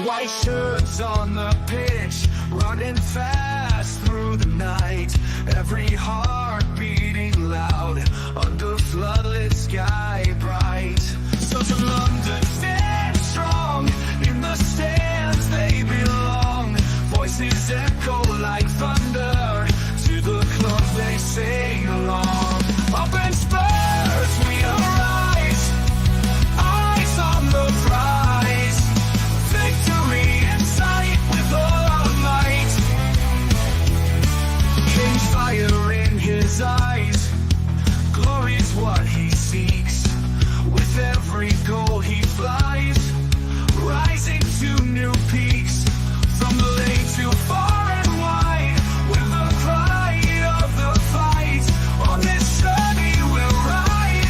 White shirts on the pitch, running fast through the night. Every heart beating loud under floodlit sky bright. So to London, stand strong. In the stands they belong. Voices echo like thunder. To the club they sing along. Up in Spurs we arise. Eyes on the prize. Victory in sight with all our might. King's fire in his eyes. Glory's what he seeks. With every goal he flies, rising to new peaks. From the lane to far and wide, with the pride of the fight. On this journey we'll ride,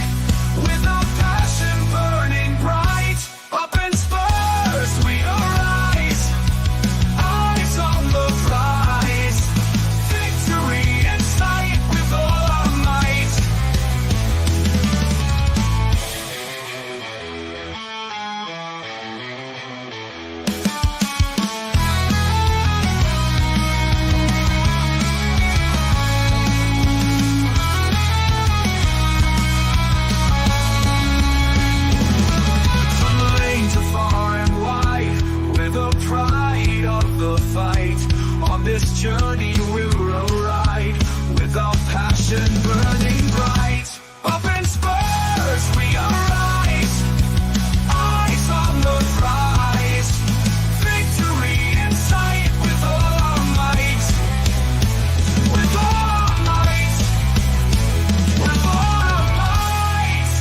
with our passion burning bright. Up in Spurs we arise, eyes on the prize. Victory in sight with all our might. From the lane to far and wide, with the pride of the fight. On this journey we'll ride, with our passion burning bright. Up in Spurs we arise, eyes on the prize. Victory in sight with all our might. With all our might. With all our might.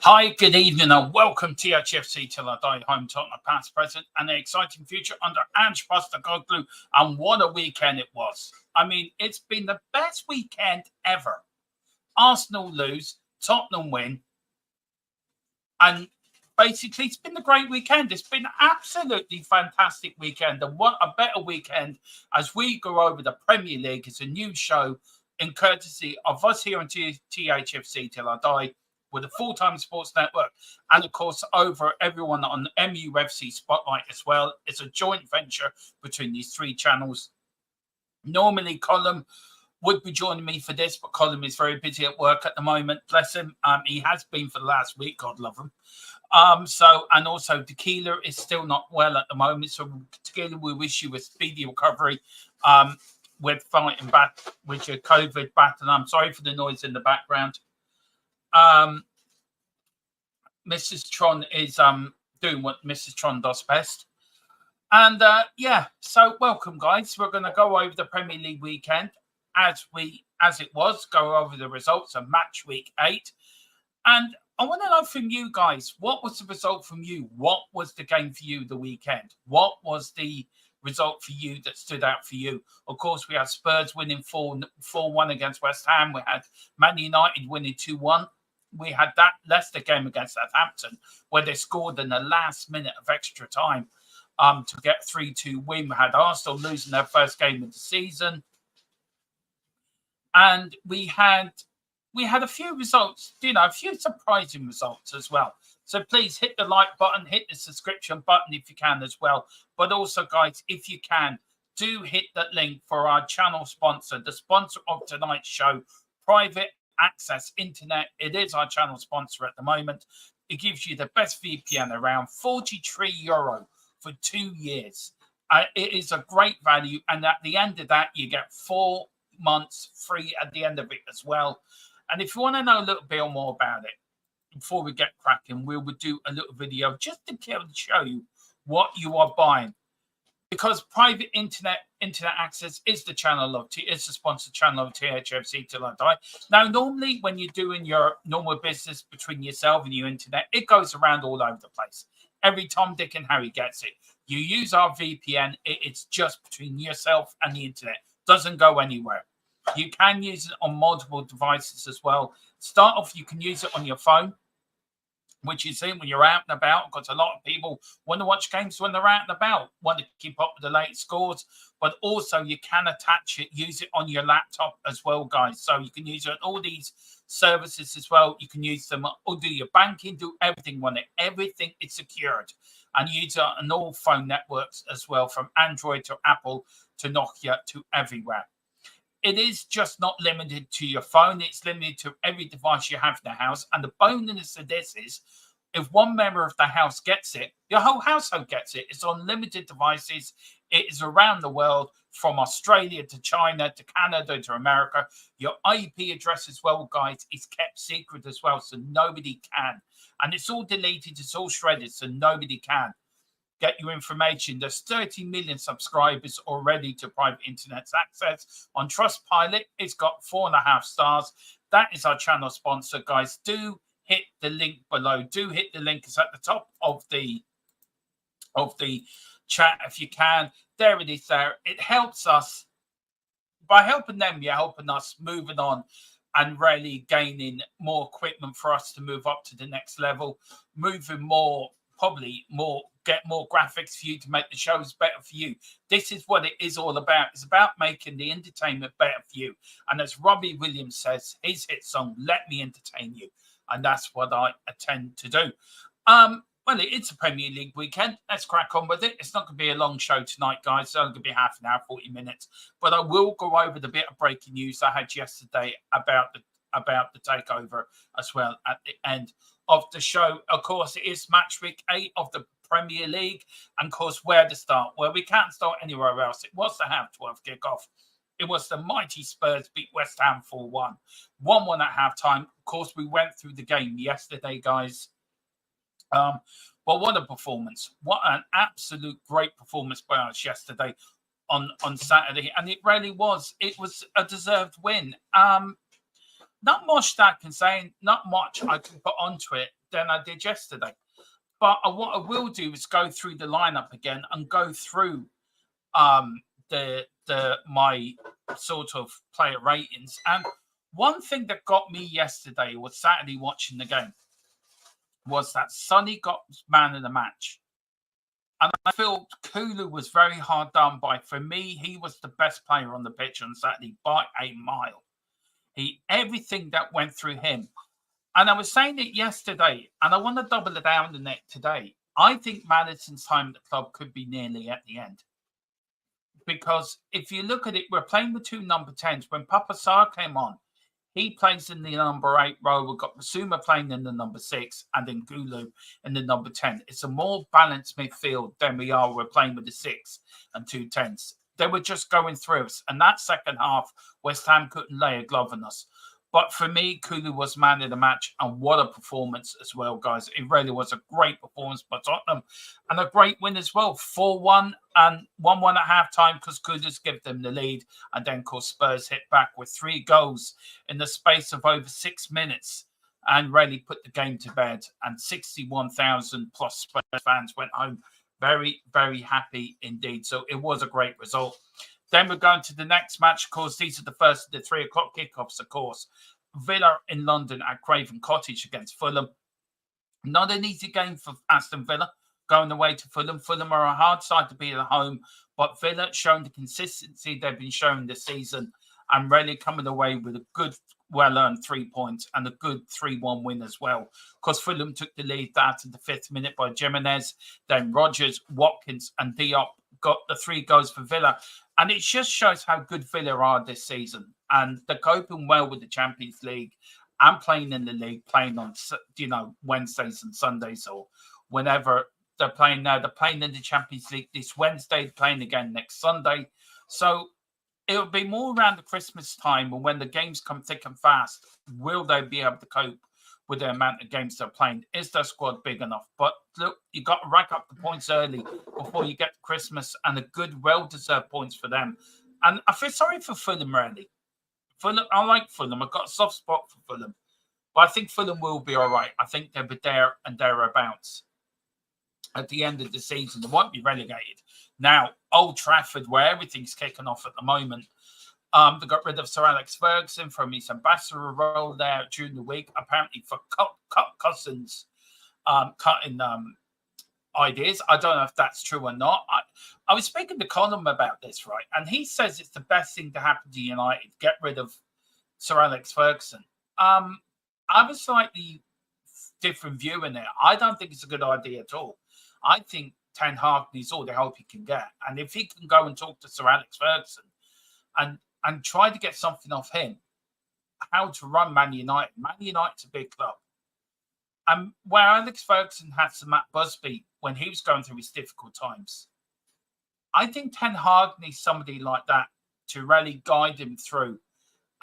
Hi, good evening and welcome to THFC Till I Die, home Tottenham past, present and an exciting future under Ange Postecoglou. And what a weekend it was. I mean, it's been the best weekend ever. Arsenal lose, Tottenham win. And basically, it's been a great weekend. It's been an absolutely fantastic weekend. And what a better weekend as we go over the Premier League. It's a new show in courtesy of us here on THFC Till I Die, with a full-time sports network, and of course over everyone on MUFC Spotlight as well. It's a joint venture between these three channels. Normally Colin would be joining me for this, but Colin is very busy at work at the moment, bless him. He has been for the last week, God love him. And also Tequila is still not well at the moment, so Tequila, we wish you a speedy recovery with fighting back with your COVID battle. I'm sorry for the noise in the background. Mrs. Tron is doing what Mrs. Tron does best. And so welcome guys. We're going to go over the Premier League weekend as it was, go over the results of match week 8. And I want to know from you guys, what was the result from you? What was the game for you the weekend? What was the result for you that stood out for you? Of course, we had Spurs winning 4-1 against West Ham. We had Man United winning 2-1. We had that Leicester game against Southampton where they scored in the last minute of extra time to get 3-2 win. We had Arsenal losing their first game of the season. And we had a few results, a few surprising results as well. So please hit the like button, hit the subscription button if you can as well. But also, guys, if you can, do hit that link for our channel sponsor, the sponsor of tonight's show, Private Access Internet. It is our channel sponsor at the moment. It gives you the best VPN around, €43 for 2 years. It is a great value. And at the end of that, you get 4 months free at the end of it as well. And if you want to know a little bit more about it, before we get cracking, we will do a little video just to show you what you are buying. Because Private Internet Access is the sponsored channel of THFC Till I Die. Now, normally when you're doing your normal business between yourself and your internet, it goes around all over the place. Every Tom, Dick and Harry gets it. You use our VPN, it's just between yourself and the internet. Doesn't go anywhere. You can use it on multiple devices as well. Start off, you can use it on your phone. which you see when you're out and about, because a lot of people want to watch games when they're out and about, want to keep up with the late scores, but also you can attach it, use it on your laptop as well, guys. So you can use it on all these services as well. You can use them or do your banking, do everything on it. Everything is secured, and use it on all phone networks as well, from Android to Apple to Nokia to everywhere. It is just not limited to your phone. It's limited to every device you have in the house. And the bonus of this is, if one member of the house gets it, your whole household gets it. It's on limited devices. It is around the world, from Australia to China to Canada to America. Your IP address as well, guys, is kept secret as well, so nobody can. And it's all deleted. It's all shredded, so nobody can get your information. There's 30 million subscribers already to private internet access. On Trustpilot, it's got 4.5 stars. That is our channel sponsor, guys. Do hit the link below. Do hit the link. It's at the top of the chat if you can. There it is there. It helps us. By helping them, you're helping us moving on and really gaining more equipment for us to move up to the next level, moving more, probably more, get more graphics for you to make the shows better for you. This is what it is all about. It's about making the entertainment better for you. And as Robbie Williams says, his hit song, "Let Me Entertain You." And that's what I intend to do. Well, it's a Premier League weekend. Let's crack on with it. It's not going to be a long show tonight, guys. It's only going to be half an hour, 40 minutes. But I will go over the bit of breaking news I had yesterday about the takeover as well at the end of the show. Of course, it is match week 8 of the Premier League. And, of course, where to start? Well, we can't start anywhere else. It was the half-12 kickoff. It was the mighty Spurs beat West Ham 4-1. 1-1 at halftime. Of course, we went through the game yesterday, guys. But what a performance. What an absolute great performance by us yesterday on Saturday. And it really was. It was a deserved win. Not much that I can say, not much I can put onto it than I did yesterday. But what I will do is go through the lineup again and go through my sort of player ratings. And one thing that got me yesterday was Saturday watching the game was that Sonny got man of the match. And I feel Kulu was very hard done by. For me, he was the best player on the pitch on Saturday by a mile. Everything that went through him. And I was saying it yesterday, and I want to double it down on it today. I think Madison's time at the club could be nearly at the end. Because if you look at it, we're playing with 2 number 10s. When Papa Sarr came on, he plays in the number 8 role. We've got Basuma playing in the number 6 and then Gulu in the number 10. It's a more balanced midfield than we're playing with the 6 and 2 10s. They were just going through us. And that second half, West Ham couldn't lay a glove on us. But for me, Kulu was man of the match, and what a performance as well, guys. It really was a great performance by Tottenham and a great win as well. 4-1 and 1-1 at halftime because Kudus gave them the lead. And then, of course, Spurs hit back with 3 goals in the space of over 6 minutes and really put the game to bed. And 61,000 plus Spurs fans went home very, very happy indeed. So it was a great result. Then we're going to the next match. Of course, these are the first of the 3 o'clock kickoffs, of course. Villa in London at Craven Cottage against Fulham. Not an easy game for Aston Villa going away to Fulham. Fulham are a hard side to beat at home, but Villa showing the consistency they've been showing this season and really coming away with a good, well-earned 3 points and a good 3-1 win as well. Because Fulham took the lead that in the 5th minute by Jimenez. Then Rodgers, Watkins and Diop got the 3 goals for Villa. And it just shows how good Villa are this season. And they're coping well with the Champions League and playing in the league, playing on, Wednesdays and Sundays or whenever they're playing now. They're playing in the Champions League this Wednesday, playing again next Sunday. So it'll be more around the Christmas time and when the games come thick and fast. Will they be able to cope with the amount of games they're playing? Is their squad big enough? But look, you got to rack up the points early before you get to Christmas, and a good, well-deserved points for them. And I feel sorry for Fulham, really. Fulham, I like Fulham. I've got a soft spot for Fulham. But I think Fulham will be all right. I think they'll be there and thereabouts at the end of the season. They won't be relegated. Now, Old Trafford, where everything's kicking off at the moment, they got rid of Sir Alex Ferguson from his ambassador role there during the week, apparently for Cousins. cutting ideas. I don't know if that's true or not. I was speaking to Colin about this, right? And he says it's the best thing to happen to United, get rid of Sir Alex Ferguson. I have a slightly different view in it. I don't think it's a good idea at all. I think Ten Hag needs all the help he can get. And if he can go and talk to Sir Alex Ferguson and try to get something off him, how to run Man United. Man United's a big club. And where Alex Ferguson had some Matt Busby when he was going through his difficult times, I think Ten Hag needs somebody like that to really guide him through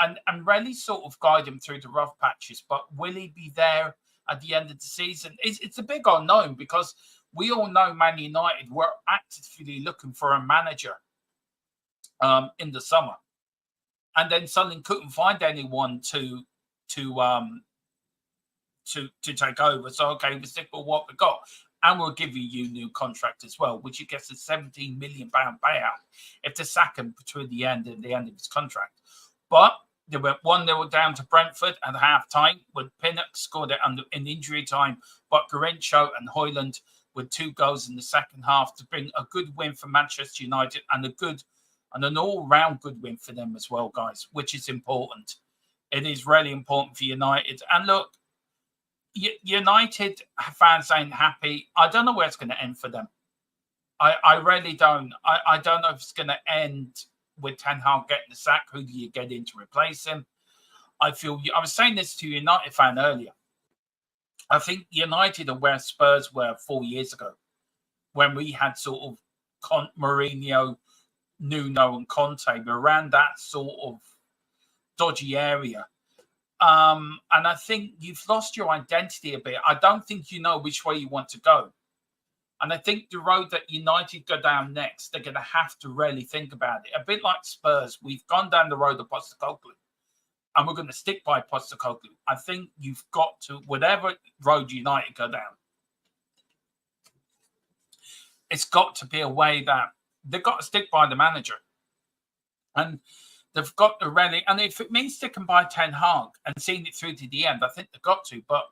and really sort of guide him through the rough patches. But will he be there at the end of the season? It's a big unknown, because we all know Man United were actively looking for a manager in the summer, and then suddenly couldn't find anyone to take over. So, okay, we stick with what we got. And we'll give you new contract as well, which he gets a £17 million payout if they sack him between the end and the end of his contract. But they went 1-0 down to Brentford at half-time, with Pinnock scored it in injury time, but Garrincha and Højlund with 2 goals in the second half to bring a good win for Manchester United, and an all-round good win for them as well, guys, which is important. It is really important for United. And look, United fans ain't happy. I don't know where it's going to end for them. I really don't. I don't know if it's going to end with Ten Hag getting the sack. Who do you get in to replace him? I was saying this to a United fan earlier. I think United are where Spurs were 4 years ago, when we had sort of Mourinho, Nuno and Conte, around that sort of dodgy area. And I think you've lost your identity a bit. I don't think you know which way you want to go. And I think the road that United go down next, they're going to have to really think about it. A bit like Spurs, we've gone down the road of Postecoglou, and we're going to stick by Postecoglou. I think you've got to, whatever road United go down, it's got to be a way that they've got to stick by the manager. And they've got to really, and if it means sticking by Ten Hag and seeing it through to the end, I think they've got to. But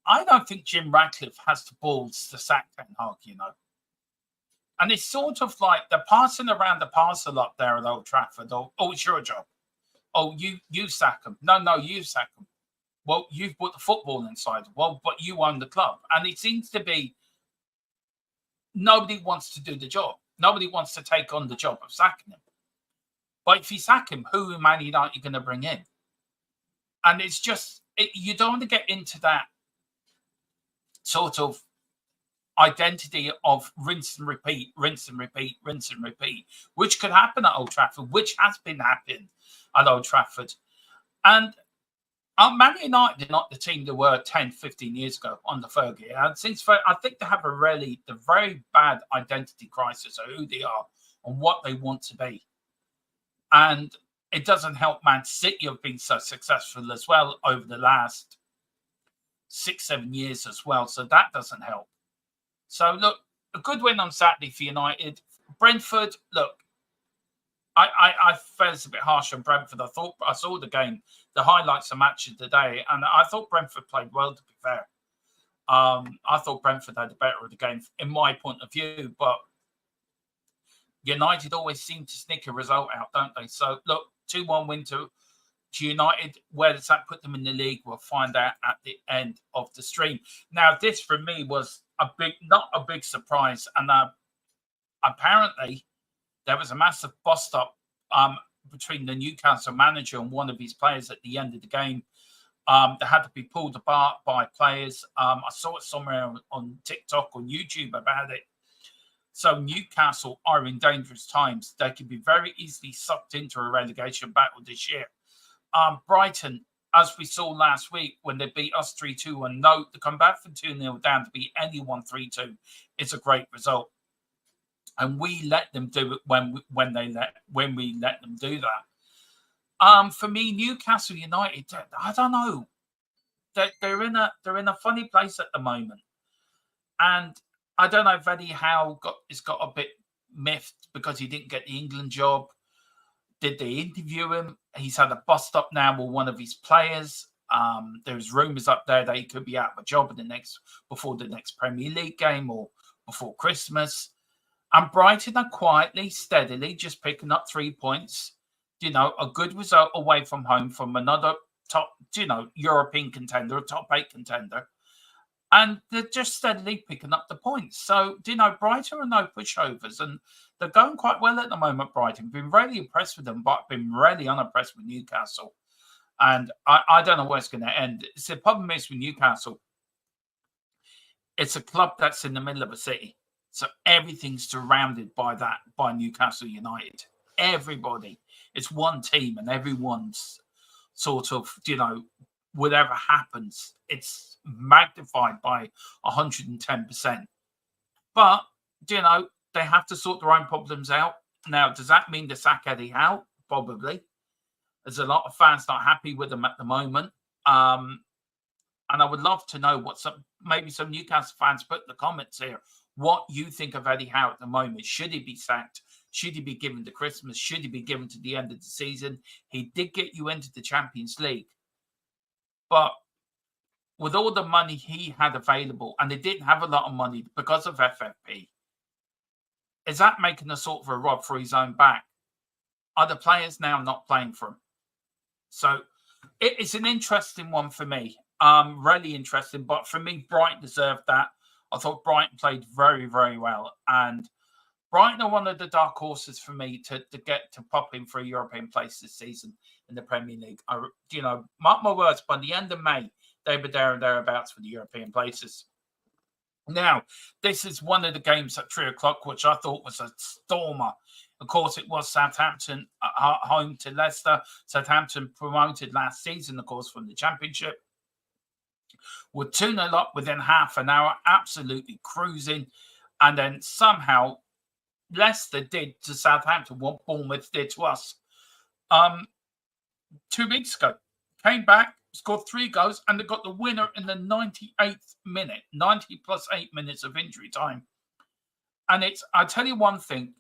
I don't think Jim Ratcliffe has the balls to sack Ten Hag, you know. And it's sort of like they're passing around the parcel up there at Old Trafford. Oh, it's your job. Oh, you sack him. No, you sack him. Well, you've put the football inside. Well, but you own the club. And it seems to be nobody wants to do the job. Nobody wants to take on the job of sacking him. But if you sack him, who in Man United are you going to bring in? And it's just, you don't want to get into that sort of identity of rinse and repeat, which could happen at Old Trafford, which has been happening at Old Trafford. And Man United are not the team they were 10, 15 years ago under Fergie. And I think they have the very bad identity crisis of who they are and what they want to be. And it doesn't help Man City have been so successful as well over the last 6-7 years as well. So that doesn't help. So, look, a good win on Saturday for United. Brentford, look, I felt it's a bit harsh on Brentford. I saw the game, the highlights of matches today, and I thought Brentford played well, to be fair. I thought Brentford had the better of the game, in my point of view, but United always seem to sneak a result out, don't they? So, look, 2-1 win to United. Where does that put them in the league? We'll find out at the end of the stream. Now, this for me was not a big surprise, and apparently there was a massive bust-up between the Newcastle manager and one of his players at the end of the game. They had to be pulled apart by players. I saw it somewhere on TikTok or YouTube about it. So Newcastle are in dangerous times. They could be very easily sucked into a relegation battle this year. Brighton, as we saw last week when they beat us 3-2, and note to come back from 2-0 down to beat anyone 3-2 is a great result. And we let them do it when we let them do that. For me, Newcastle United, I don't know. They're in a funny place at the moment, and I don't know if Eddie Howe got a bit miffed because he didn't get the England job. Did they interview him? He's had a bust up now with one of his players. There's rumours up there that he could be out of a job before the next Premier League game or before Christmas. And Brighton are quietly, steadily just picking up 3 points. A good result away from home from another top, European contender, a top 8 contender. And they're just steadily picking up the points. So, Brighton are no pushovers, and they're going quite well at the moment, Brighton. Been really impressed with them, but been really unimpressed with Newcastle. And I don't know where it's going to end. The problem is with Newcastle, it's a club that's in the middle of a city. So everything's surrounded by Newcastle United. Everybody. It's one team, and everyone's sort of, whatever happens, it's magnified by 110%. But, they have to sort their own problems out. Now, does that mean to sack Eddie Howe? Probably. There's a lot of fans not happy with them at the moment. And I would love to know what maybe some Newcastle fans put in the comments here. What you think of Eddie Howe at the moment. Should he be sacked? Should he be given to Christmas? Should he be given to the end of the season? He did get you into the Champions League. But with all the money he had available, and they didn't have a lot of money because of FFP, is that making a sort of a rod for his own back? Are the players now not playing for him? So it's an interesting one for me. Really interesting. But for me, Brighton deserved that. I thought Brighton played very, very well. And Brighton are one of the dark horses for me to get to pop in for a European place this season in the Premier League. Mark my words, by the end of May, they were there and thereabouts for the European places. Now, this is one of the games at 3 o'clock, which I thought was a stormer. Of course, it was Southampton home to Leicester. Southampton promoted last season, of course, from the Championship. Were 2-0 up within half an hour, absolutely cruising. And then somehow Leicester did to Southampton what Bournemouth did to us 2 weeks ago. Came back, scored 3 goals, and they got the winner in the 98th minute, 90 plus 8 minutes of injury time. And I tell you one thing,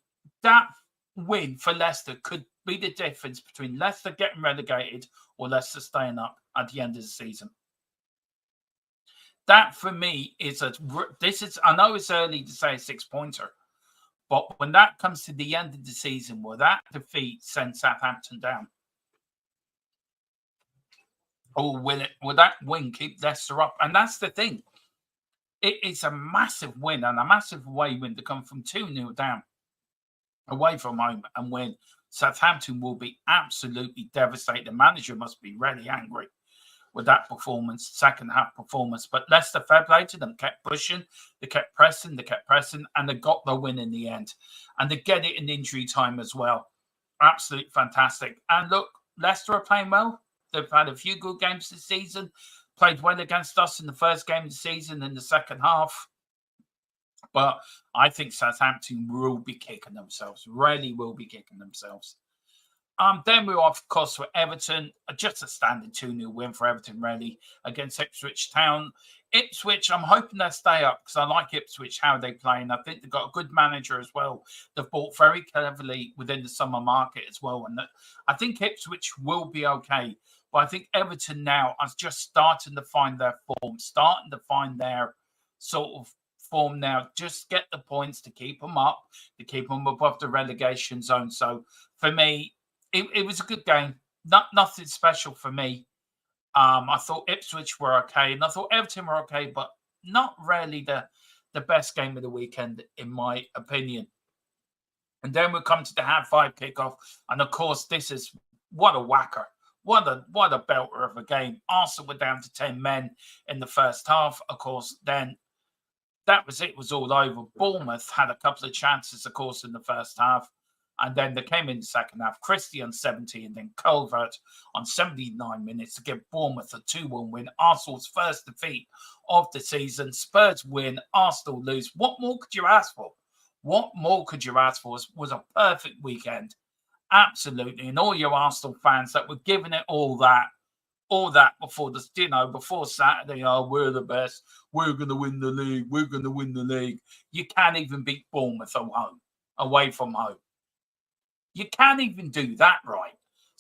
that win for Leicester could be the difference between Leicester getting relegated or Leicester staying up at the end of the season. That for me I know it's early to say a 6-pointer, but when that comes to the end of the season, will that defeat send Southampton down? Or will that win keep Leicester up? And that's the thing. It's a massive win and a massive away win to come from 2-0 down away from home and win. Southampton will be absolutely devastated. The manager must be really angry with that performance, second half performance. But Leicester, fair play to them, kept pushing, they kept pressing, and they got the win in the end. And they get it in injury time as well. Absolutely fantastic. And look, Leicester are playing well. They've had a few good games this season, played well against us in the first game of the season in the second half. But I think Southampton will be kicking themselves, really will be kicking themselves. Then we're off, of course, for Everton. Just a standard 2-0 win for Everton, really, against Ipswich Town. Ipswich, I'm hoping they stay up because I like Ipswich, how they play. And I think they've got a good manager as well. They've bought very cleverly within the summer market as well. And I think Ipswich will be okay. But I think Everton now are just starting to find their form, starting to find their sort of form now. Just get the points to keep them up, to keep them above the relegation zone. So for me, it was a good game. Nothing special for me. I thought Ipswich were okay, and I thought Everton were okay, but not really the best game of the weekend, in my opinion. And then we come to the half 5 kickoff, and of course, this is what a whacker. What a belter of a game. Arsenal were down to 10 men in the first half. Of course, then that was it. It was all over. Bournemouth had a couple of chances, of course, in the first half. And then they came in the second half. Christie on 70 and then Culvert on 79 minutes to give Bournemouth a 2-1 win. Arsenal's first defeat of the season. Spurs win. Arsenal lose. What more could you ask for? What more could you ask for? It was a perfect weekend. Absolutely. And all your Arsenal fans that were giving it all that before before Saturday, we're the best. We're going to win the league. We're going to win the league. You can't even beat Bournemouth at home, away from home. You can't even do that right.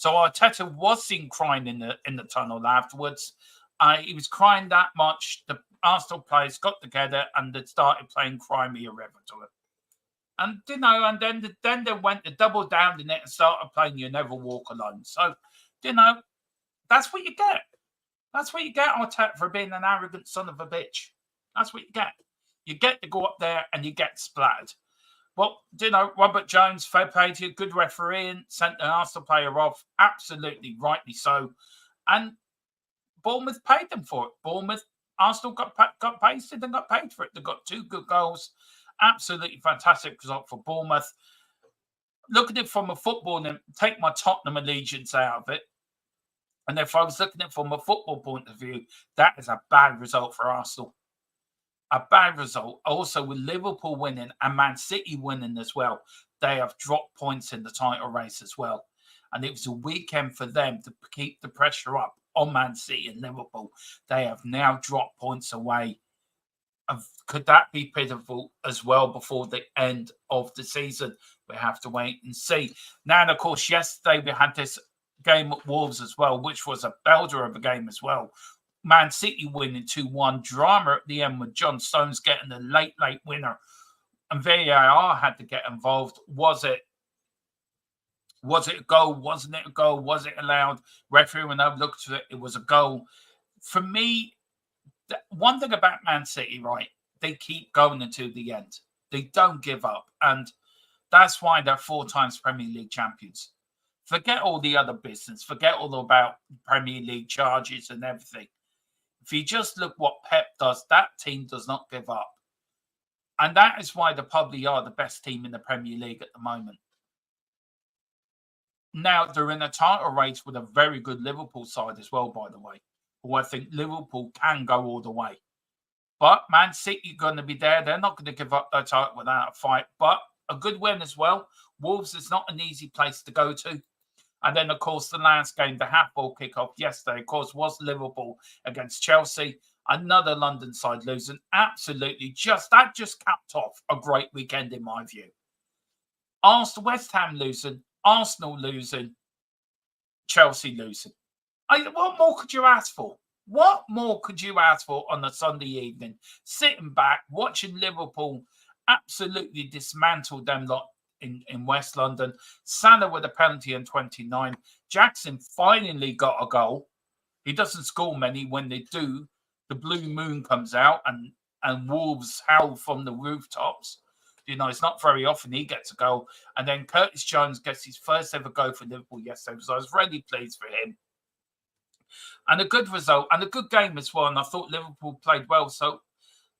So Arteta was seen crying in the tunnel afterwards. He was crying that much. The Arsenal players got together and they started playing Cry Me a River to him. And and then they went to double down in it and started playing You Never Walk Alone. So, that's what you get. That's what you get, Arteta, for being an arrogant son of a bitch. That's what you get. You get to go up there and you get splattered. Well, Robert Jones, fair play to you, good refereeing, sent the Arsenal player off, absolutely rightly so. And Bournemouth paid them for it. Arsenal got pasted and got paid for it. They got 2 good goals. Absolutely fantastic result for Bournemouth. Look at it from a football, and take my Tottenham allegiance out of it. And if I was looking at it from a football point of view, that is a bad result for Arsenal. A bad result. Also, with Liverpool winning and Man City winning as well, they have dropped points in the title race as well. And it was a weekend for them to keep the pressure up on Man City and Liverpool. They have now dropped points away. Could that be pitiful as well before the end of the season? We have to wait and see. Now, and of course, yesterday we had this game at Wolves as well, which was a belter of a game as well. Man City winning 2-1. Drama at the end with John Stones getting the late winner. And VAR had to get involved. Was it a goal? Wasn't it a goal? Was it allowed? Referee, when I looked at it, it was a goal. For me, one thing about Man City, right, they keep going until the end. They don't give up. And that's why they're 4 times Premier League champions. Forget all the other business. Forget all about Premier League charges and everything. If you just look what Pep does, that team does not give up. And that is why they probably are the best team in the Premier League at the moment. Now, they're in a title race with a very good Liverpool side as well, by the way, who I think Liverpool can go all the way. But Man City are going to be there. They're not going to give up their title without a fight. But a good win as well. Wolves is not an easy place to go to. And then, of course, the last game, the half-ball kickoff yesterday, of course, was Liverpool against Chelsea. Another London side losing. Absolutely. That just capped off a great weekend in my view. West Ham losing. Arsenal losing. Chelsea losing. What more could you ask for? What more could you ask for on a Sunday evening? Sitting back, watching Liverpool absolutely dismantle them lot in West London. Salah with a penalty in 29. Jackson finally got a goal. He doesn't score many. When they do, the blue moon comes out and Wolves howl from the rooftops. It's not very often he gets a goal. And then Curtis Jones gets his first ever goal for Liverpool yesterday. So I was really pleased for him. And a good result and a good game as well. And I thought Liverpool played well. So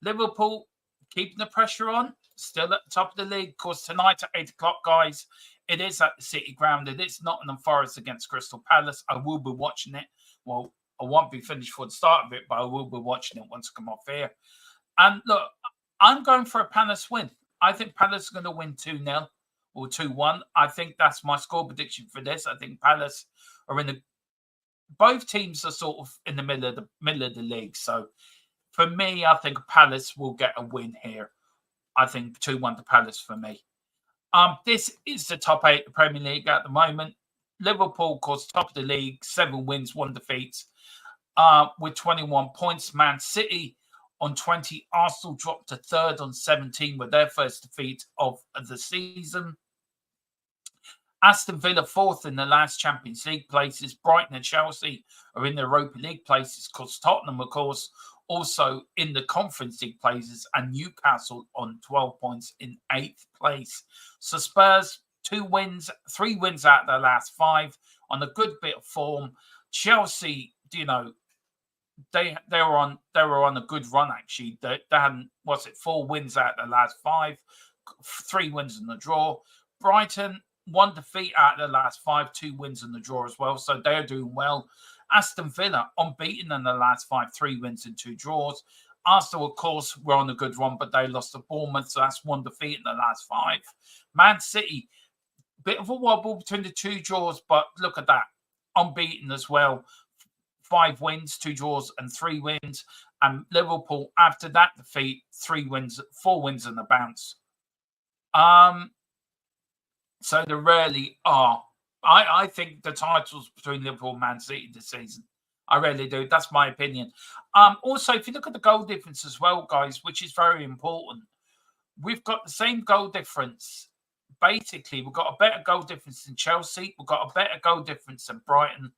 Liverpool keeping the pressure on, still at the top of the league. Of course, tonight at 8 o'clock, guys, it is at the City Ground. It is Nottingham Forest against Crystal Palace. I will be watching it. Well, I won't be finished for the start of it, but I will be watching it once I come off here. And look, I'm going for a Palace win. I think Palace is going to win 2-0 or 2-1. I think that's my score prediction for this. I think Palace are both teams are sort of in the middle of the league. So for me, I think Palace will get a win here. I think 2-1 to Palace for me. This is the top 8 of the Premier League at the moment. Liverpool, of course, top of the league, 7 wins, 1 defeat, with 21 points. Man City on 20. Arsenal dropped to 3rd on 17 with their first defeat of the season. Aston Villa 4th in the last Champions League places. Brighton and Chelsea are in the Europa League places. Because Tottenham, of course, also in the Conference League places, and Newcastle on 12 points in 8th place. So Spurs, 3 wins out of their last 5 on a good bit of form. Chelsea, they were on a good run actually. They hadn't 4 wins out of the last 5, 3 wins and a draw. Brighton, 1 defeat out of the last 5, 2 wins and a draw as well. So they're doing well. Aston Villa unbeaten in the last 5, 3 wins and 2 draws. Arsenal, of course, were on a good run, but they lost to Bournemouth, so that's 1 defeat in the last 5. Man City, bit of a wobble between the 2 draws, but look at that, unbeaten as well. 5 wins, 2 draws, and 3 wins. And Liverpool, after that defeat, 4 wins and a bounce. So there really are I think the title's between Liverpool and Man City this season. I really do. That's my opinion. Also, if you look at the goal difference as well, guys, which is very important, we've got the same goal difference. Basically, we've got a better goal difference than Chelsea. We've got a better goal difference than Brighton.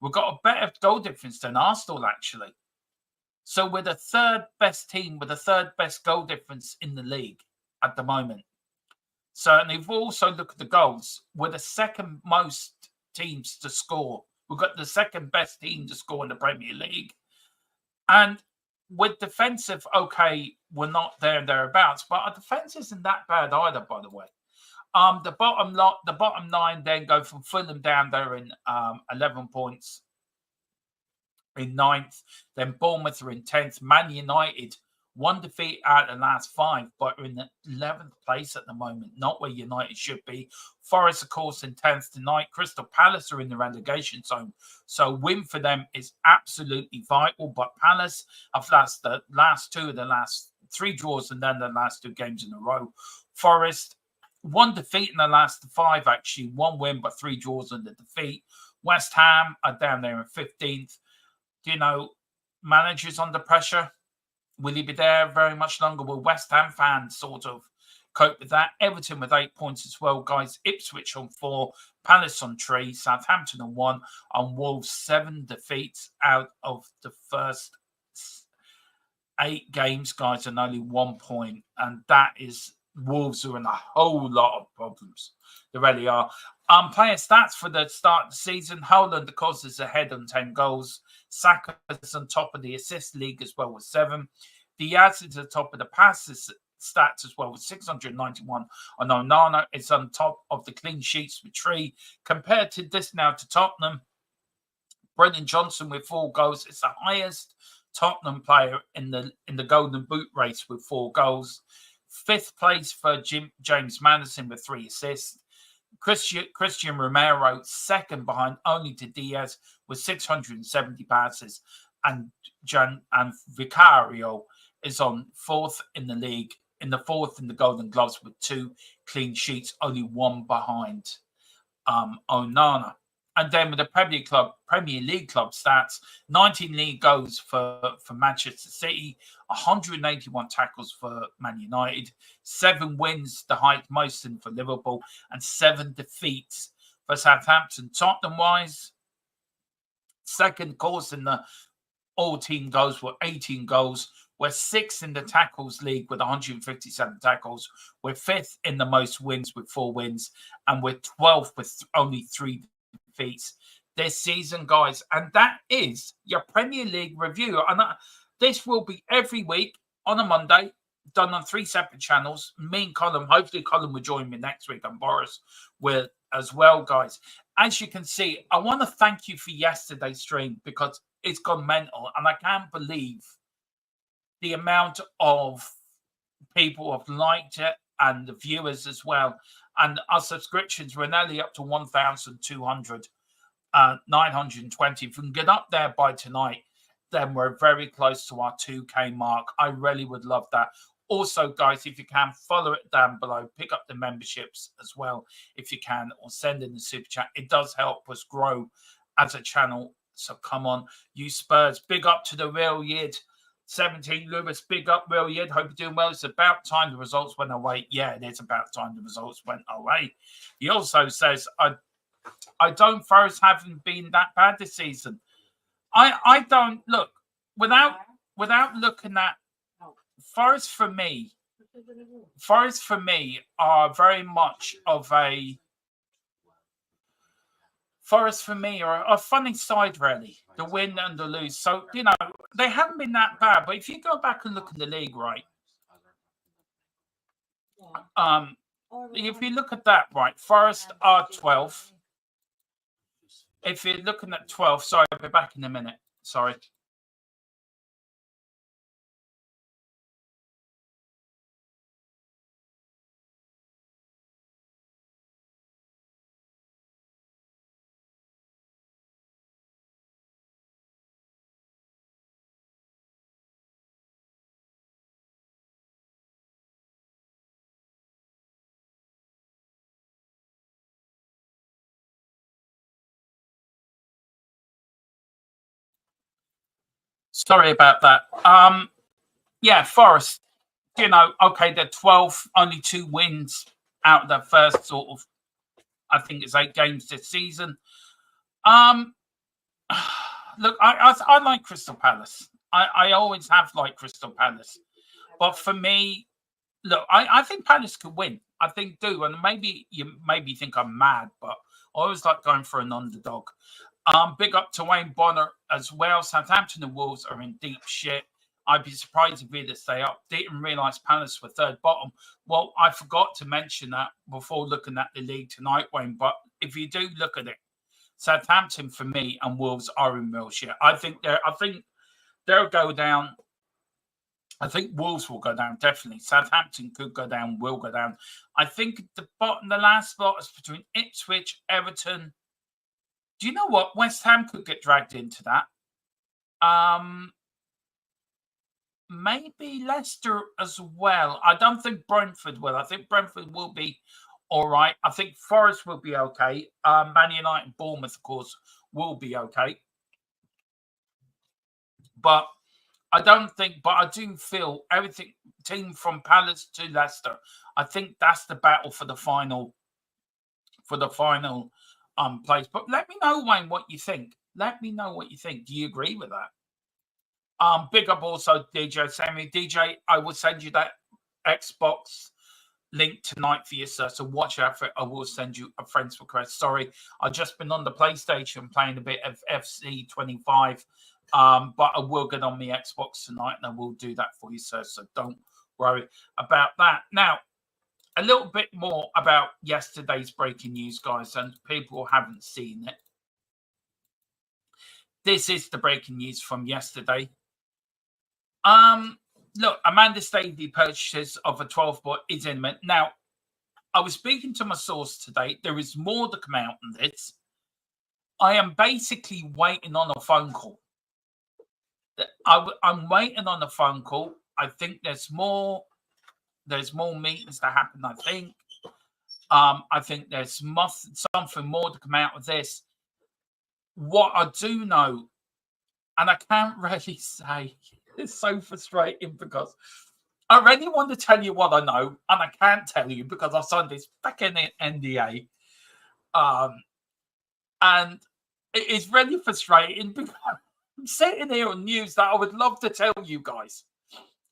We've got a better goal difference than Arsenal, actually. So we're the third best team with the third best goal difference in the league at the moment. So, and if we also look at the goals, we're the second most teams to score. We've got the second best team to score in the Premier League. And with defensive, okay, we're not there and thereabouts, but our defense isn't that bad either, by the way. The bottom nine then go from Fulham down there in 11 points in ninth. Then Bournemouth are in 10th. Man United, one defeat out of the last 5, but are in the 11th place at the moment, not where United should be. Forest, of course, in 10th tonight. Crystal Palace are in the relegation zone. So win for them is absolutely vital. But Palace have lost the last 2 of the last 3 draws and then the last 2 games in a row. Forest, 1 defeat in the last 5, actually. 1 win, but 3 draws and a defeat. West Ham are down there in 15th. You know, managers under pressure. Will he be there very much longer? Will West Ham fans sort of cope with that? Everton with 8 points as well, guys. Ipswich on 4, Palace on 3, Southampton on 1, and Wolves 7 defeats out of the first 8 games, guys, and only 1 point. And that is, Wolves are in a whole lot of problems. They really are. Player stats for the start of the season. Haaland, of course, is ahead on 10 goals. Saka's on top of the assist league as well with 7. Diaz is at the top of the passes stats as well with 691. And Onana is on top of the clean sheets with 3. Compared to this now to Tottenham, Brendan Johnson with 4 goals. It's the highest Tottenham player in the Golden Boot race with 4 goals. 5th place for James Maddison with 3 assists. Christian Romero, 2nd behind only to Diaz with 670 passes. And Vicario is on 4th in the league, in the 4th in the Golden Gloves with 2 clean sheets, only 1 behind Onana. And then with the Premier League club stats, 19 league goals for Manchester City, 181 tackles for Man United, 7 wins, the height most in for Liverpool, and 7 defeats for Southampton. Tottenham-wise, 2nd course in the all-team goals were 18 goals. We're 6th in the tackles league with 157 tackles. We're 5th in the most wins with 4 wins, and we're 12th with only 3 defeats this season, guys. And that is your Premier League review. And this will be every week on a Monday, done on 3 separate channels. Me and Colin, hopefully Colin will join me next week, and Boris will as well, guys. As you can see, I want to thank you for yesterday's stream because it's gone mental, and I can't believe the amount of people have liked it and the viewers as well. And our subscriptions were nearly up to 1,200, 920. If we can get up there by tonight, then we're very close to our 2K mark. I really would love that. Also, guys, if you can, follow it down below. Pick up the memberships as well if you can, or send in the super chat. It does help us grow as a channel. So come on, you Spurs. Big up to the Real Yid. 17 Lewis, big up, Real Yid. Hope you're doing well. It's about time the results went away. Yeah, it is about time the results went away. He also says, I don't, Forest haven't been that bad this season. I don't, look, without looking at Forest for me are very much of a Forest for me are a funny side, really, the win and the lose. So, you know, they haven't been that bad. But if you go back and look in the league, right, if you look at that, right, Forest are 12th. If you're looking at 12th, sorry, I'll be back in a minute. Sorry. Sorry about that. Yeah, Forest. You know, okay, they're 12th, only 2 wins out of their first sort of, I think it's 8 games this season. Look, I like Crystal Palace. I always have liked Crystal Palace. But for me, look, I think Palace could win. I think do. And maybe you maybe think I'm mad, but I always like going for an underdog. Big up to Wayne Bonner as well. Southampton and Wolves are in deep shit. I'd be surprised if Villa stay up. Didn't realise Palace were third bottom. Well, I forgot to mention that before looking at the league tonight, Wayne. But if you do look at it, Southampton for me and Wolves are in real shit. I think they'll go down. I think Wolves will go down, definitely. Southampton could go down, will go down. I think the last spot is between Ipswich, Everton. Do you know what? West Ham could get dragged into that. Maybe Leicester as well. I don't think Brentford will. I think Brentford will be all right. I think Forest will be okay. Man United and Bournemouth, of course, will be okay. But I don't think, but I do feel everything team from Palace to Leicester. I think that's the battle for the final place. But let me know, Wayne, what you think. Let me know what you think. Do you agree with that? Big up also DJ Sammy. DJ, I will send you that Xbox link tonight for you, sir. So watch out for it. I will send you a friend's request. Sorry, I've just been on the PlayStation playing a bit of FC 25. But I will get on the Xbox tonight and I will do that for you, sir. So don't worry about that. Now, a little bit more about yesterday's breaking news, guys, and people haven't seen it. This is the breaking news from yesterday. Look, Amanda Stavey purchase of a 12-bot is imminent. Now, I was speaking to my source today. There is more to come out on this. I am basically waiting on a phone call. I'm waiting on a phone call. I think there's more meetings to happen. I think there's something more to come out of this. What I do know, and I can't really say, it's so frustrating because I really want to tell you what I know, and I can't tell you because I signed this fucking NDA. And it is really frustrating because I'm sitting here on news that I would love to tell you guys.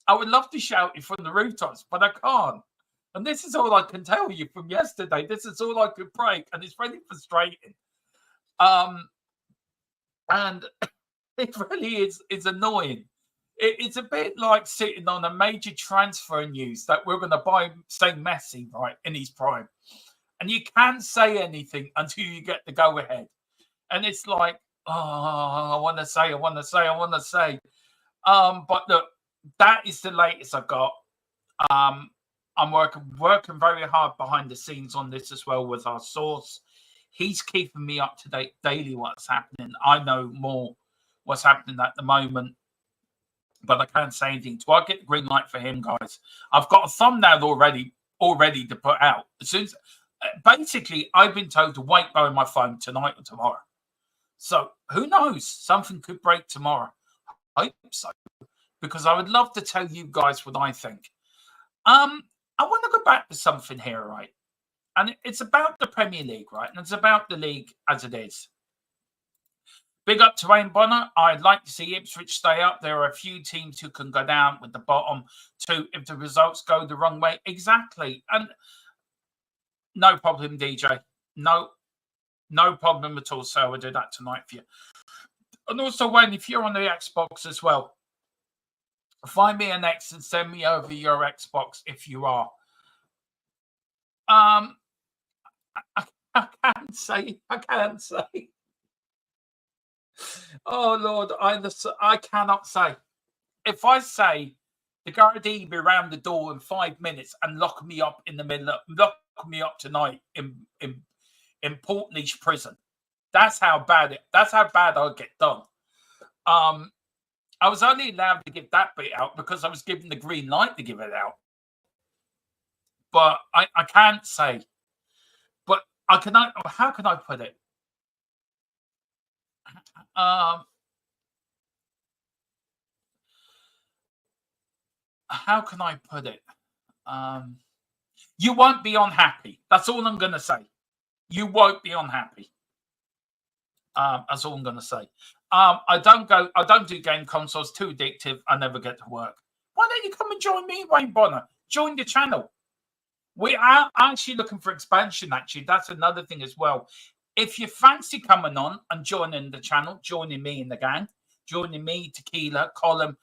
I would love to shout it from the rooftops, but I can't. And this is all I can tell you from yesterday. This is all I could break, and it's really frustrating. And it really is annoying. It's a bit like sitting on a major transfer news that we're going to buy, say, Messi, right, in his prime. And you can't say anything until you get the go-ahead. And it's like, oh, I want to say. But look, that is the latest I've got. I'm working very hard behind the scenes on this as well with our source. He's keeping me up to date daily what's happening. I know more what's happening at the moment, but I can't say anything. So I get the green light for him, guys. I've got a thumbnail already to put out. As soon as, basically, I've been told to wait by my phone tonight or tomorrow. So who knows? Something could break tomorrow. I hope so, because I would love to tell you guys what I think. I want to go back to something here, right? And it's about the Premier League, right? And it's about the league as it is. Big up to Wayne Bonner. I'd like to see Ipswich stay up. There are a few teams who can go down with the bottom two if the results go the wrong way. Exactly. And no problem, DJ. No problem at all. So I'll do that tonight for you. And also, Wayne, if you're on the Xbox as well, find me an X and send me over your Xbox if you are. I can't say. Oh Lord, I cannot say. If I say the guardian be around the door in 5 minutes and lock me up tonight in Portneach prison, that's how bad I'll get done. I was only allowed to give that bit out because I was given the green light to give it out. But I can't say. But how can I put it? how can I put it? You won't be unhappy. That's all I'm going to say. You won't be unhappy. That's all I'm going to say. I don't do game consoles. Too addictive. I never get to work. Why don't you come and join me, Wayne Bonner? Join the channel. We are actually looking for expansion. Actually, that's another thing as well. If you fancy coming on and joining the channel, joining me in the gang, joining me, Tequila, Colin,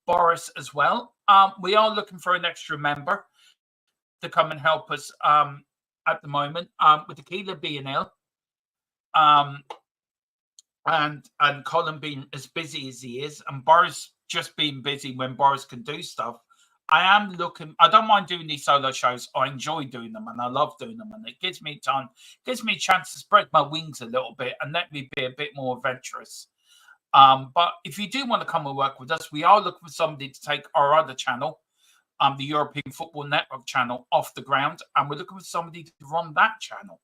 Boris as well. We are looking for an extra member to come and help us at the moment, with Tequila being ill, and Colin being as busy as he is, and Boris just being busy when Boris can do stuff. I am looking. I don't mind doing these solo shows. I enjoy doing them, and I love doing them, and it gives me time, gives me a chance to spread my wings a little bit and let me be a bit more adventurous. But if you do want to come and work with us, we are looking for somebody to take our other channel, the European Football Network channel, off the ground, and we're looking for somebody to run that channel.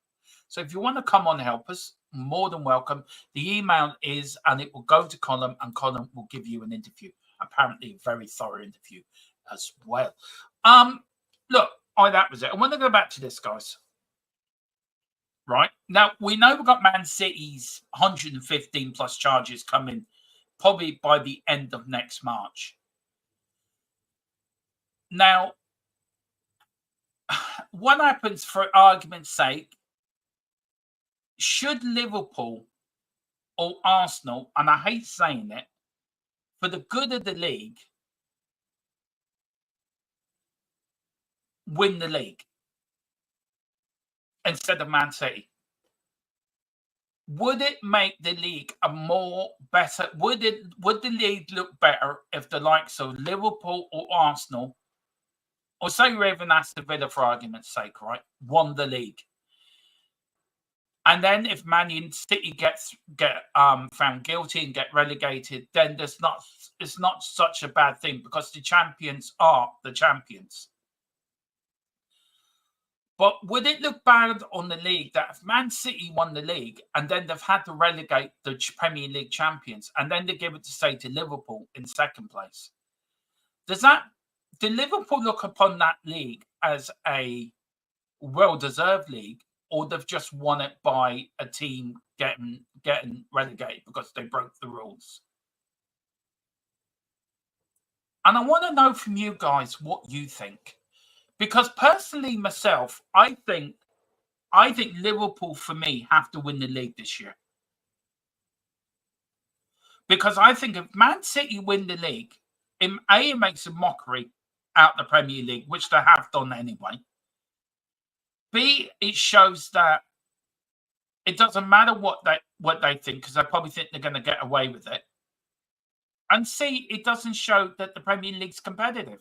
So if you want to come on and help us, more than welcome. The email is, and it will go to Colin, and Colin will give you an interview. Apparently, a very thorough interview as well. Look, that was it. I want to go back to this, guys. Right now, we know we've got Man City's 115 plus charges coming probably by the end of next March. Now, what happens, for argument's sake, should Liverpool or Arsenal, and I hate saying it, for the good of the league, win the league instead of Man City? Would it make the league a more better? Would the league look better if the likes of Liverpool or Arsenal, or say even Aston Villa, for argument's sake, right, won the league? And then if Man City get found guilty and get relegated, then it's not such a bad thing, because the champions are the champions. But would it look bad on the league that if Man City won the league and then they've had to relegate the Premier League champions, and then they give it to, say, to Liverpool in second place? Do Liverpool look upon that league as a well-deserved league, or they've just won it by a team getting relegated because they broke the rules? And I want to know from you guys what you think. Because personally, myself, I think Liverpool, for me, have to win the league this year. Because I think if Man City win the league, it makes a mockery out the Premier League, which they have done anyway. B, it shows that it doesn't matter what they think, because they probably think they're going to get away with it. And C, it doesn't show that the Premier League's competitive.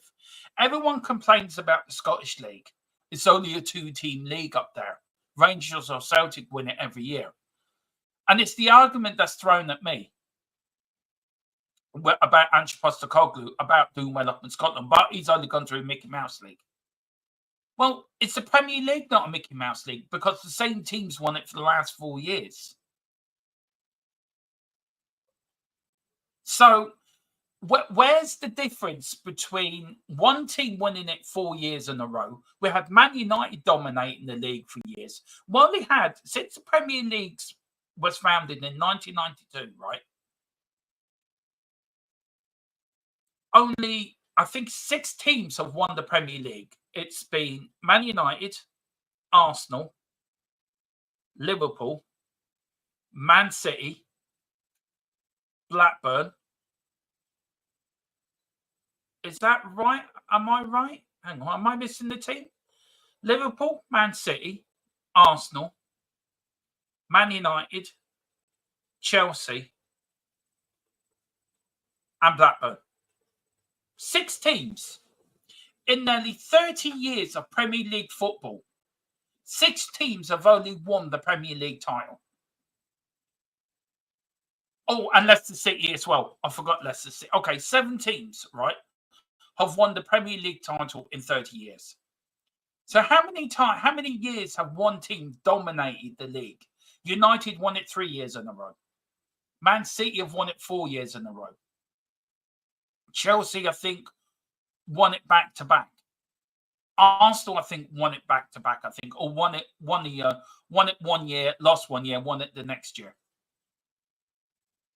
Everyone complains about the Scottish League. It's only a two-team league up there. Rangers or Celtic win it every year. And it's the argument that's thrown at me about Ange Postecoglou, about doing well up in Scotland, but he's only gone through Mickey Mouse League. Well, it's the Premier League, not a Mickey Mouse League, because the same teams won it for the last 4 years. So where's the difference between one team winning it 4 years in a row? We had Man United dominating the league for years. Well, we had, since the Premier League was founded in 1992, right? Only, I think, 6 teams have won the Premier League. It's been Man United, Arsenal, Liverpool, Man City, Blackburn. Is that right? Am I right? Hang on, am I missing the team? Liverpool, Man City, Arsenal, Man United, Chelsea, and Blackburn. 6 teams. In nearly 30 years of Premier League football, 6 teams have only won the Premier League title. Oh, and Leicester City as well. I forgot Leicester City. Okay, 7 teams, right, have won the Premier League title in 30 years. So how many years have one team dominated the league? United won it 3 years in a row. Man City have won it 4 years in a row. Chelsea, I think, won it back to back. Arsenal, I think, won it back to back. I think, or won it 1 year, lost 1 year, won it the next year.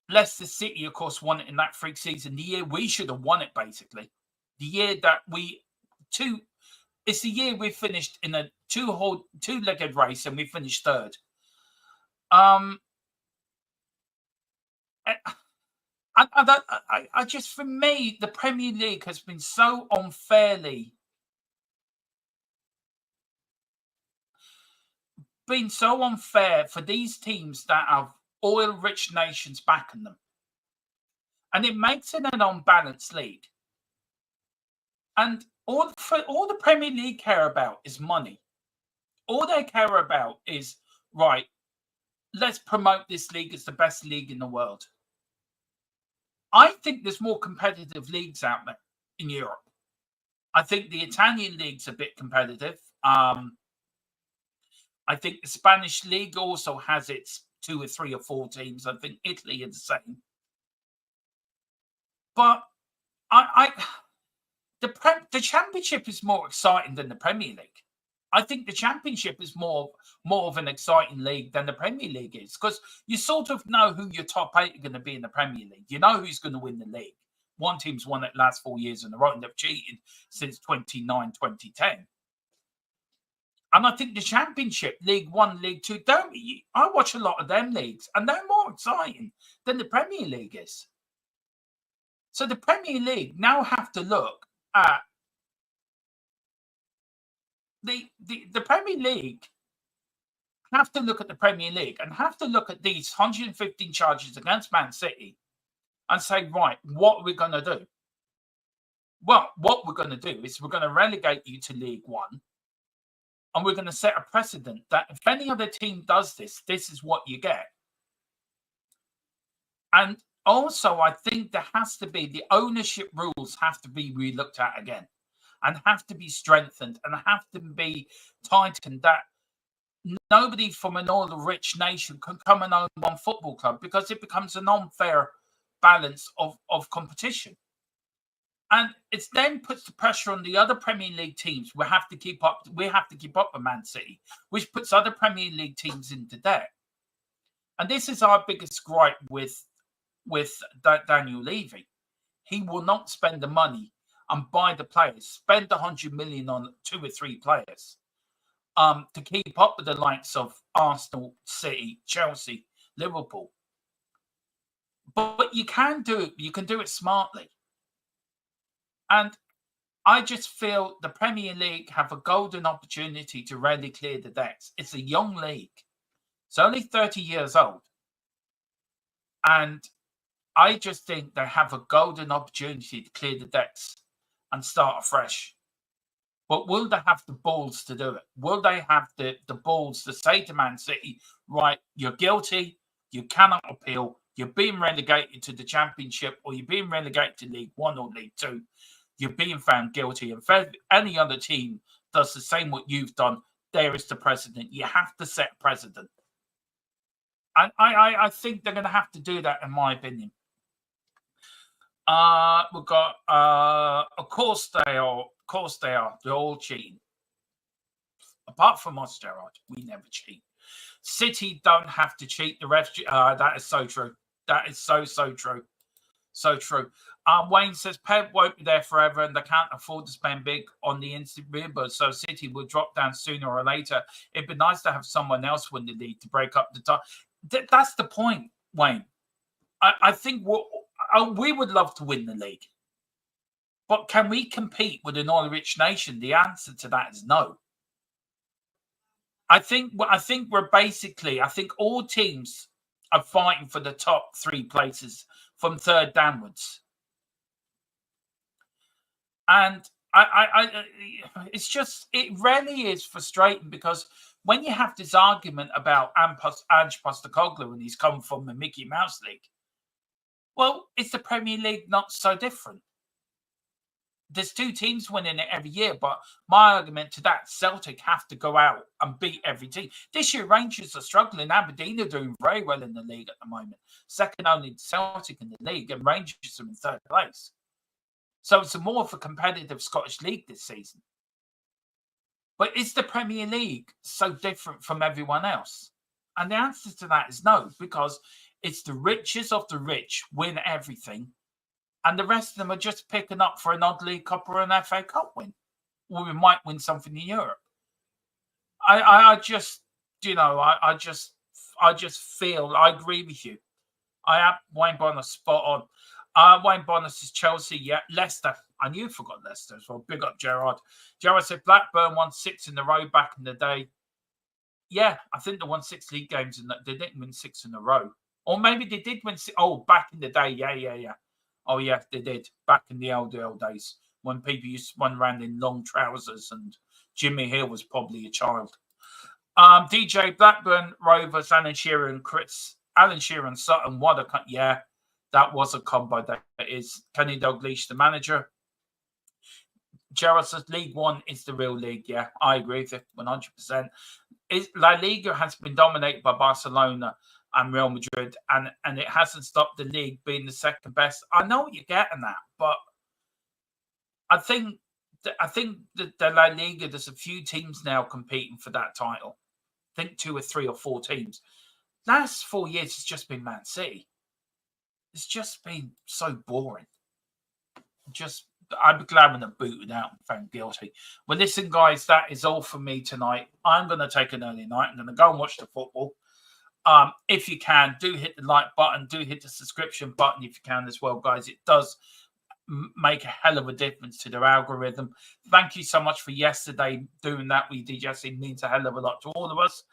Leicester City, of course, won it in that freak season. The year we should have won it, basically. The year that it's the year we finished in a two-legged race and we finished third. I just, for me, the Premier League has been so unfairly unfair for these teams that have oil-rich nations backing them. And it makes it an unbalanced league. And all the Premier League care about is money. All they care about is, right, let's promote this league as the best league in the world. I think there's more competitive leagues out there in Europe. I think the Italian league's a bit competitive. I think the Spanish league also has its 2 or 3 or 4 teams. I think Italy is the same. But the Championship is more exciting than the Premier League. I think the Championship is more of an exciting league than the Premier League is, because you sort of know who your top 8 are going to be in the Premier League. You know who's going to win the league. One team's won it last 4 years in a row and they've cheated since 2009, 2010. And I think the Championship, League 1, League 2, I watch a lot of them leagues and they're more exciting than the Premier League is. So the Premier League now have to look at the Premier League have to look at the Premier League and have to look at these 115 charges against Man City and say, right, what are we going to do? Well, what we're going to do is we're going to relegate you to League 1 and we're going to set a precedent that if any other team does this, this is what you get. And also, I think there has to be, the ownership rules have to be re-looked at again and have to be strengthened and have to be tightened, that nobody from an oil-rich nation can come and own one football club, because it becomes an unfair balance of competition. And it then puts the pressure on the other Premier League teams. We have to keep up with Man City, which puts other Premier League teams into debt. And this is our biggest gripe with Daniel Levy. He will not spend the money and buy the players, spend 100 million on 2 or 3 players to keep up with the likes of Arsenal, City, Chelsea, Liverpool. But you can do it. You can do it smartly. And I just feel the Premier League have a golden opportunity to really clear the decks. It's a young league. It's only 30 years old. And I just think they have a golden opportunity to clear the decks and start afresh. But will they have the balls to do it? Will they have the balls to say to Man City, right, you're guilty, you cannot appeal, you're being relegated to the Championship, or you're being relegated to League 1 or League 2, you're being found guilty. And if any other team does the same what you've done, there is the precedent. You have to set precedent. And I think they're going to have to do that, in my opinion. We've got, of course they are. They're all cheating. Apart from us, Gerard, we never cheat. City don't have to cheat. The refs, that is so true. That is so true. So true. Wayne says Pep won't be there forever and they can't afford to spend big on the instant rebuild, so City will drop down sooner or later. It'd be nice to have someone else win the league to break up the tie. That's the point, Wayne. I think we would love to win the league. But can we compete with an oil-rich nation? The answer to that is no. I think all teams are fighting for the top 3 places from 3rd downwards. And it really is frustrating, because when you have this argument about Ange Postecoglou and he's come from the Mickey Mouse League, well, it's the Premier League not so different. There's 2 teams winning it every year, but my argument to that, Celtic have to go out and beat every team. This year, Rangers are struggling. Aberdeen are doing very well in the league at the moment. Second only to Celtic in the league, and Rangers are in 3rd place. So it's more of a competitive Scottish League this season. But is the Premier League so different from everyone else? And the answer to that is no, because it's the richest of the rich win everything, and the rest of them are just picking up for an odd League Cup or an FA Cup win, or we might win something in Europe. I just, I just feel, I agree with you. I have Wayne Bonner spot on. Wayne Bonner says Chelsea, yeah. Leicester, I knew you forgot Leicester as well. Big up Gerard. Gerard said Blackburn won 6 in a row back in the day. Yeah, I think they won 6 league games and they didn't win 6 in a row. Or maybe they did win 6. Oh, back in the day. Yeah. Oh, yeah, they did. Back in the old days when people used to run around in long trousers and Jimmy Hill was probably a child. DJ Blackburn, Rovers, Alan Shearer and Chris. Alan Shearer and Sutton, what a cut. Yeah, that was a combo. That is Kenny Dalglish, the manager. Gerard says League One is the real league. Yeah, I agree with it 100%. La Liga has been dominated by Barcelona and Real Madrid, and it hasn't stopped the league being the second best. I know what you're getting at, but I think that the La Liga, there's a few teams now competing for that title. I think 2 or 3 or 4 teams. Last 4 years, it's just been Man City. It's just been so boring. I'd be glad when they're booted out and found guilty. Well, listen, guys, that is all for me tonight. I'm going to take an early night. I'm going to go and watch the football. If you can, do hit the like button. Do hit the subscription button if you can as well, guys. It does make a hell of a difference to their algorithm. Thank you so much for yesterday doing that. We did yesterday. It means a hell of a lot to all of us.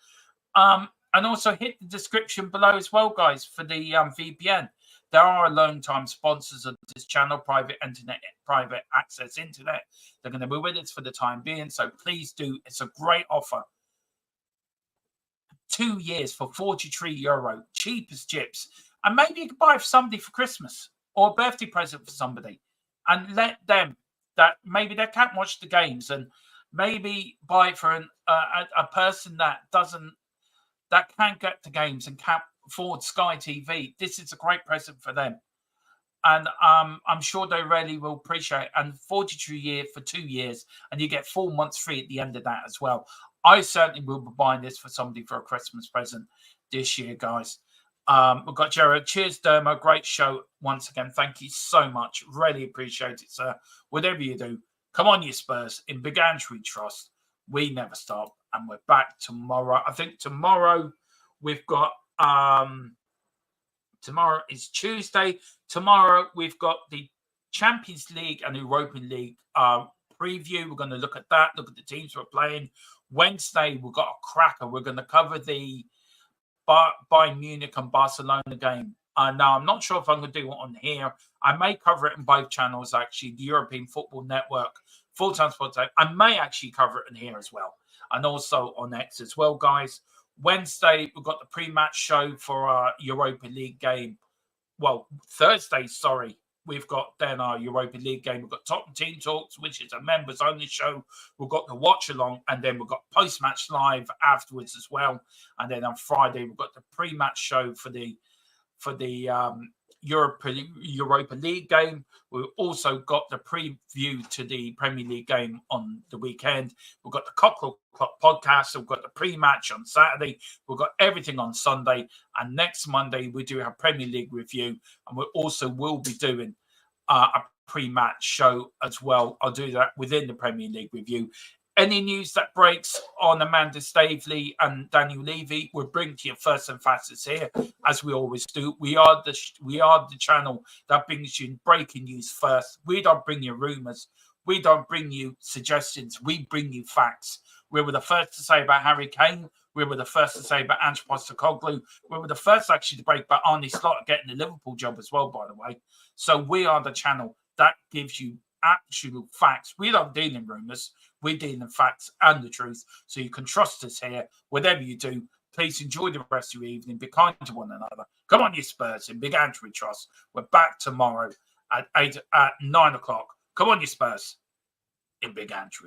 And also hit the description below as well, guys, for the VPN. There are long-time sponsors of this channel, private access internet. They're going to be with us for the time being. So please do. It's a great offer. 2 years for €43, cheap as chips. And maybe you could buy it for somebody for Christmas or a birthday present for somebody. And let them, that maybe they can't watch the games, and maybe buy it for a person that can't get to games and can't afford Sky TV. This is a great present for them. And I'm sure they really will appreciate it. And 42 years for 2 years, and you get 4 months free at the end of that as well. I certainly will be buying this for somebody for a Christmas present this year, guys. We've got Jared. Cheers, Dermo. Great show once again. Thank you so much. Really appreciate it, sir. Whatever you do, come on, you Spurs. In Big Ange we trust. We never stop. And we're back tomorrow. I think tomorrow we've got... tomorrow is Tuesday. Tomorrow we've got the Champions League and European League preview. We're going to look at that, look at the teams we're playing. Wednesday we've got a cracker. We're going to cover the Bayern Munich and Barcelona game. Now I'm not sure if I'm going to do it on here. I may cover it in both channels, actually, the European Football Network, Full Time Sports. I may actually cover it in here as well, and also on X as well, guys. Wednesday, we've got the pre-match show for our Europa League game. Well, Thursday, sorry. We've got then our Europa League game. We've got Tottenham Team Talks, which is a members-only show. We've got the watch-along, and then we've got post-match live afterwards as well. And then on Friday, we've got the pre-match show for the Europa League game. We've also got the preview to the Premier League game on the weekend. We've got the Cockerel Clock podcast. We've got the pre-match on Saturday. We've got everything on Sunday. And next Monday, we do have Premier League review. And we also will be doing a pre-match show as well. I'll do that within the Premier League review. Any news that breaks on Amanda Staveley and Daniel Levy, we'll bring to you first and fastest here, as we always do. We are the channel that brings you breaking news first. We don't bring you rumours. We don't bring you suggestions. We bring you facts. We were the first to say about Harry Kane. We were the first to say about Ange Postecoglou. We were the first actually to break about Arne Slot getting the Liverpool job as well, by the way. So we are the channel that gives you actual facts. We don't deal in rumours. We deal in facts and the truth. So you can trust us here. Whatever you do, please enjoy the rest of your evening. Be kind to one another. Come on, you Spurs. In Big Ange we trust. We're back tomorrow at 9 o'clock. Come on, you Spurs. In Big Ange.